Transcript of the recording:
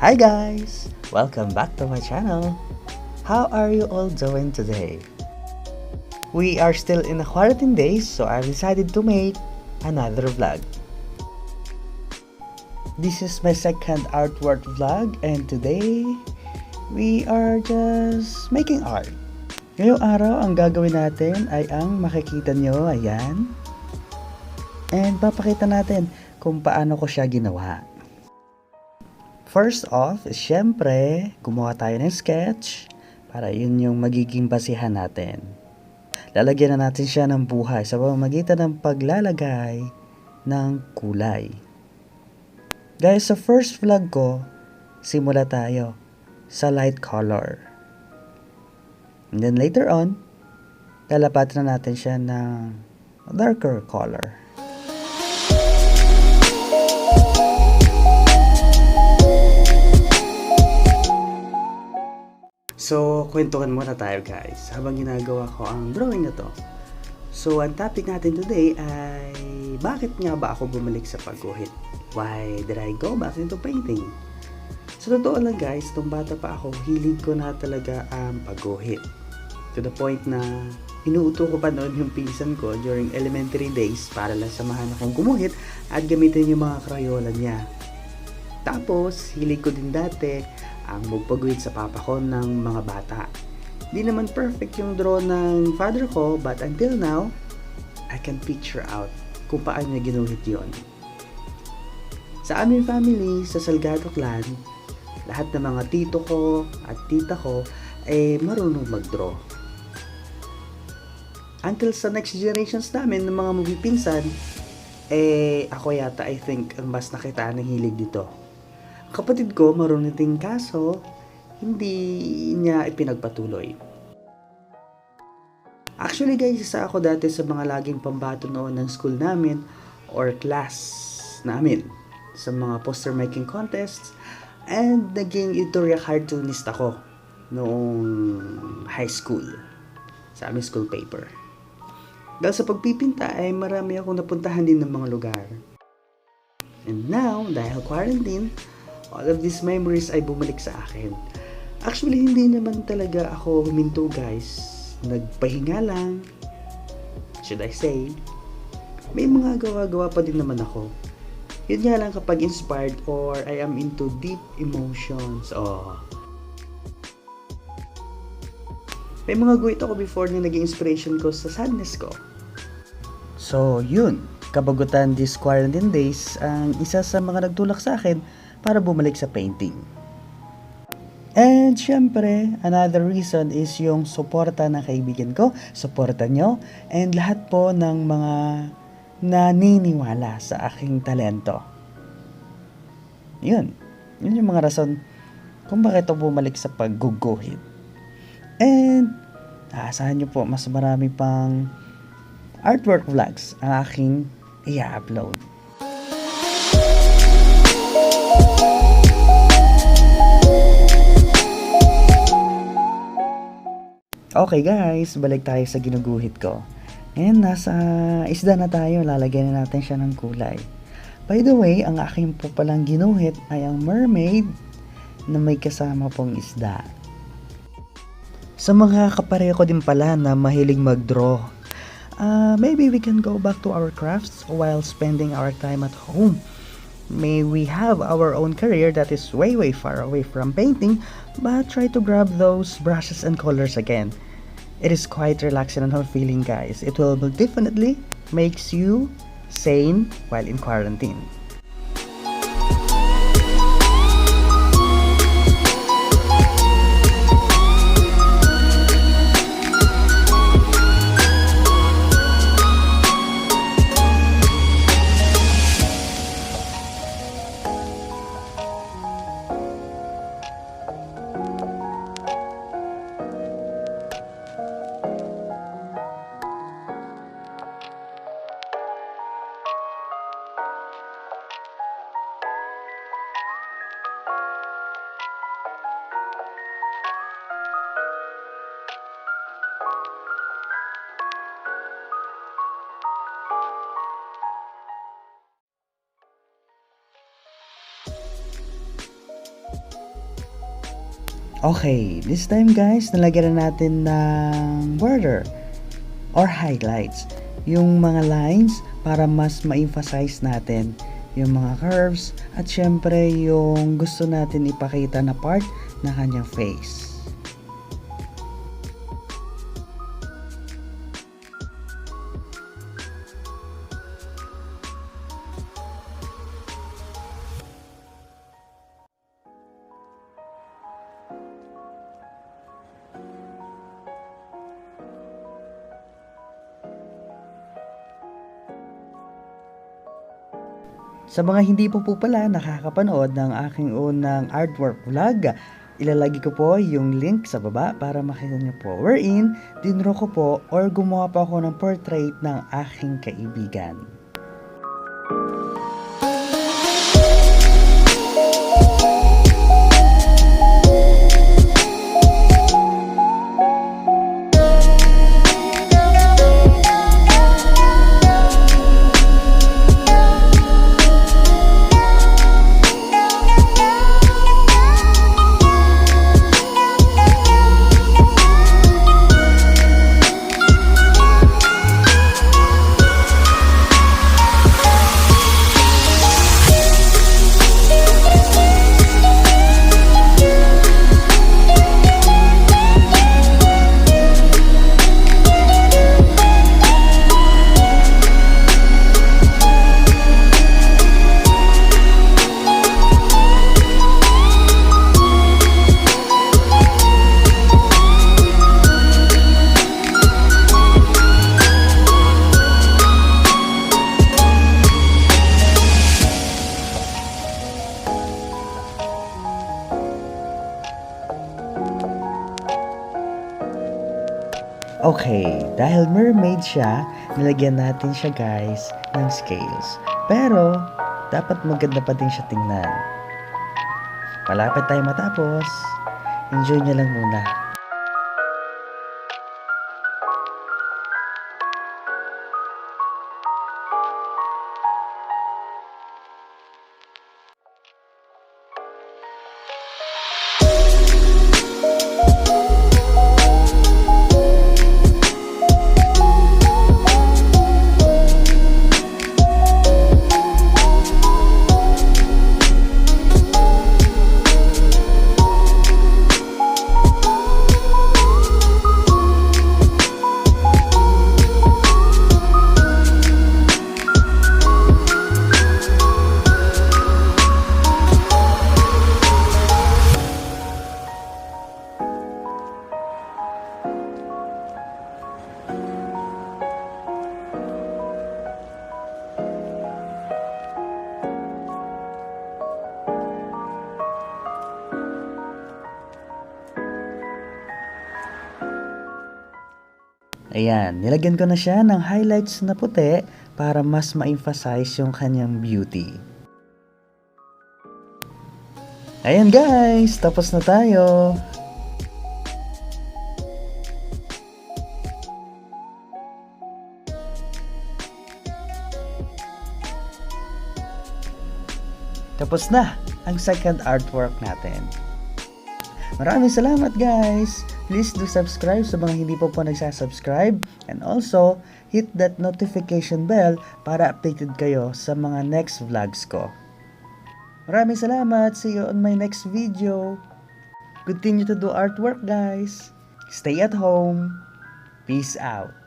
Hi guys! Welcome back to my channel. How are you all doing today? We are still in the quarantine days, so I've decided to make another vlog. This is my second artwork vlog and today we are just making art. Ngayong araw, ang gagawin natin ay ang makikita nyo, ayan. And papakita natin kung paano ko siya ginawa. First off, syempre, gumawa tayo ng sketch para yun yung magiging basihan natin. Lalagyan na natin siya ng buhay sa pamamagitan ng paglalagay ng kulay. Guys, sa first vlog ko, simula tayo sa light color. And then later on, lalapatan na natin siya ng darker color. So, kwentuhan muna tayo guys habang ginagawa ko ang drawing na to. So, ang topic natin today ay bakit nga ba ako bumalik sa pagguhit? Why did I go back into painting? So, totoo lang guys, nung bata pa ako, hilig ko na talaga ang pagguhit. To the point na inuuto ko pa noon yung pinsan ko during elementary days para lang samahan akong gumuhit at gamitin yung mga krayola niya. Tapos, hilig ko din dati ang magpagguhit sa papa ko ng mga bata. Di naman perfect yung draw ng father ko, but until now, I can picture out kung paano niya ginuhit yon. Sa aming family, sa Salgado clan, lahat ng mga tito ko at tita ko ay marunong mag-draw. Until sa next generations namin ng mga mabipinsan, ako yata I think ang mas nakitaan ng hilig dito. Kapatid ko marunong din kaso hindi niya ipinagpatuloy. Actually guys, isa ako dati sa mga laging pambato noon ng school namin or class namin sa mga poster making contests and naging editorial cartoonist ako noong high school sa aming school paper. Dahil sa pagpipinta ay marami akong napuntahan din ng mga lugar. And now, dahil quarantine, all of these memories ay bumalik sa akin. Actually, hindi naman talaga ako huminto guys. Nagpahinga lang. Should I say? May mga gawa-gawa pa din naman ako. Yun nga lang kapag inspired or I am into deep emotions. May mga guhit ako before na naging inspiration ko sa sadness ko. So, yun. Kabagutan this quarantine days ang isa sa mga nagtulak sa akin para bumalik sa painting. And syempre, another reason is yung suporta ng kaibigan ko, suporta nyo, and lahat po ng mga naniniwala sa aking talento. Yun yung mga rason kung bakit ako bumalik sa pagguguhit. And aasahan nyo po mas marami pang artwork vlogs ang aking i-upload. Okay guys, balik tayo sa ginuguhit ko. And nasa isda na tayo, lalagyan na natin siya ng kulay. By the way, ang aking po palang ginuhit ay ang mermaid na may kasama pong isda. Sa mga kapareho ko din pala na mahilig mag-draw, maybe we can go back to our crafts while spending our time at home. May we have our own career that is way far away from painting, but try to grab those brushes and colors again. It is quite relaxing and fulfilling guys. It will definitely makes you sane while in quarantine. Okay, this time guys, nalagyan na natin ng border or highlights. Yung mga lines para mas ma-emphasize natin yung mga curves at syempre yung gusto natin ipakita na part na kanyang face. Sa mga hindi po pala nakakapanood ng aking unang artwork vlog, ilalagay ko po yung link sa baba para makita nyo po. Wherein, dinro ko po or gumawa pa ako ng portrait ng aking kaibigan. Okay, dahil mermaid siya, nilagyan natin siya guys ng scales. Pero, dapat maganda pa din siya tingnan. Malapit tayo matapos. Enjoy nyo lang muna. Ayan, nilagyan ko na siya ng highlights na puti para mas ma-emphasize yung kanyang beauty. Ayan guys, tapos na tayo. Tapos na ang second artwork natin. Maraming salamat guys! Please do subscribe sa mga hindi po nagsasubscribe and also hit that notification bell para updated kayo sa mga next vlogs ko. Maraming salamat! See you on my next video! Continue to do artwork guys! Stay at home! Peace out!